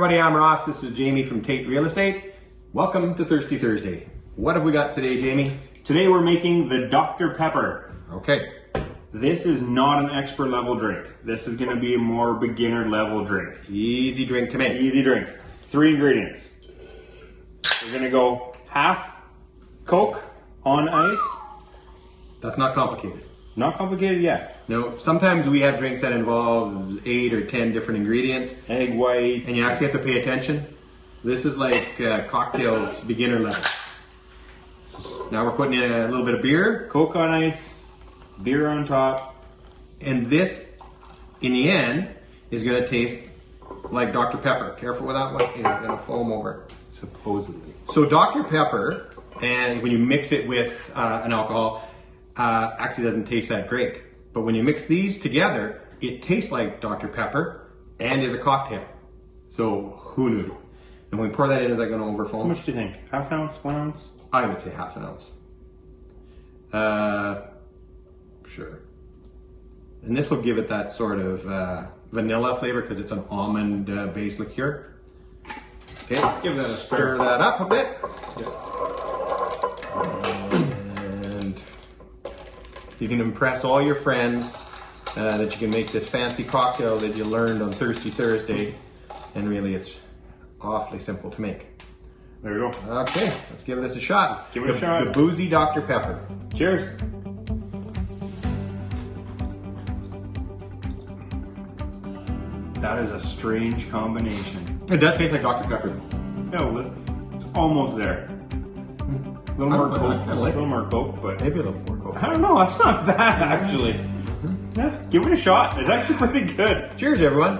everybody, I'm Ross. This is Jamie from Tait Real Estate. Welcome to Thirsty Thursday. What have we got today, Jamie? Today we're making the Dr. Pepper. Okay. This is not an expert level drink. This is going to be a more beginner level drink. Easy drink to make. Easy drink. 3 ingredients. We're going to go half Coke on ice. That's not complicated. Not complicated yet. No, sometimes we have drinks that involve 8 or 10 different ingredients. Egg white. And you actually have to pay attention. This is like cocktails beginner level. Now we're putting in a little bit of beer. Coke on ice. Beer on top. And this, in the end, is going to taste like Dr. Pepper. Careful with that one. It's going to foam over. Supposedly. So Dr. Pepper, and when you mix it with an alcohol, actually doesn't taste that great. But when you mix these together, it tastes like Dr. Pepper and is a cocktail. So who knew? And when we pour that in, is that going to overfoam? How much do you think? Half an ounce? 1 ounce? I would say half an ounce. Sure. And this will give it that sort of vanilla flavor because it's an almond based liqueur. Okay, give that a stir that up a bit. And you can impress all your friends that you can make this fancy cocktail that you learned on Thirsty Thursday. And really it's awfully simple to make. There we go. Okay, let's give this a shot. Give it a shot. The Boozy Dr. Pepper. Cheers. That is a strange combination. It does taste like Dr. Pepper. No, it's almost there. A little more Coke, a little more Coke, but Maybe a little more Coke. I don't know. That's not bad, actually. Yeah, give it a shot. It's actually pretty good. Cheers, everyone.